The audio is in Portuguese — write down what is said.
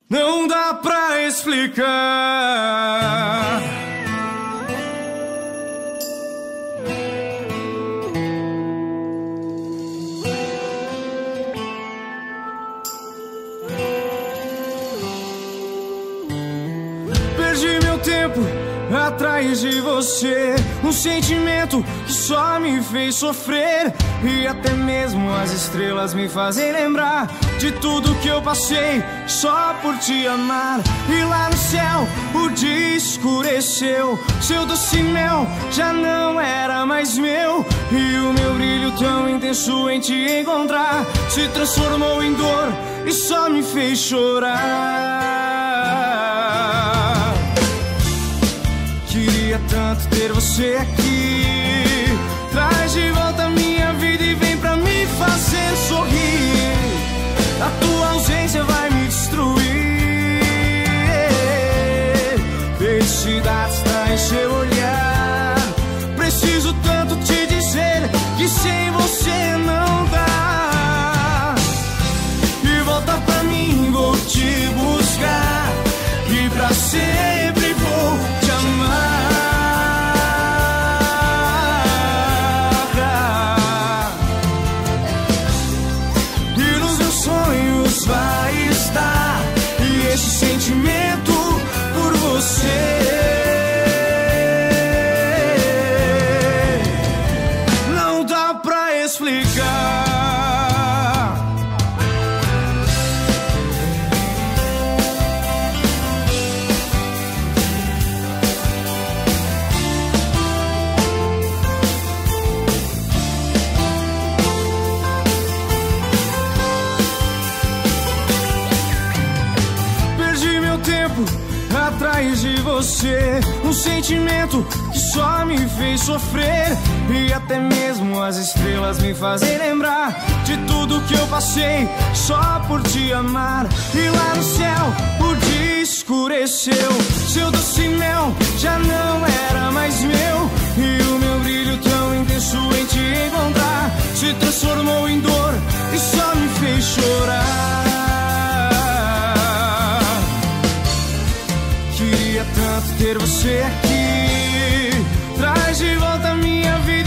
Não dá pra explicar. Perdi meu tempo atrás de você, um sentimento que só me fez sofrer. E até mesmo as estrelas me fazem lembrar de tudo que eu passei só por te amar. E lá no céu o dia escureceu, seu doce mel já não era mais meu. E o meu brilho tão intenso em te encontrar se transformou em dor e só me fez chorar. Queria tanto ter você aqui, traz de volta a minha vida e vem pra me fazer sorrir. A tua ausência vai me destruir. Felicidade está em seu olhar. Preciso tanto te dizer que sem você não dá. E volta pra mim, vou te buscar, e pra sempre vou te amar. E nos meus sonhos vai estar, e esse sentimento por você não dá pra explicar. Atrás de você, um sentimento que só me fez sofrer. E até mesmo as estrelas me fazem lembrar de tudo que eu passei só por te amar. E lá no céu o dia escureceu, seu doce mel já não era mais meu. E o meu brilho tão intenso em te encontrar se transformou em dor e só me fez chorar. Queria tanto ter você aqui, traz de volta a minha vida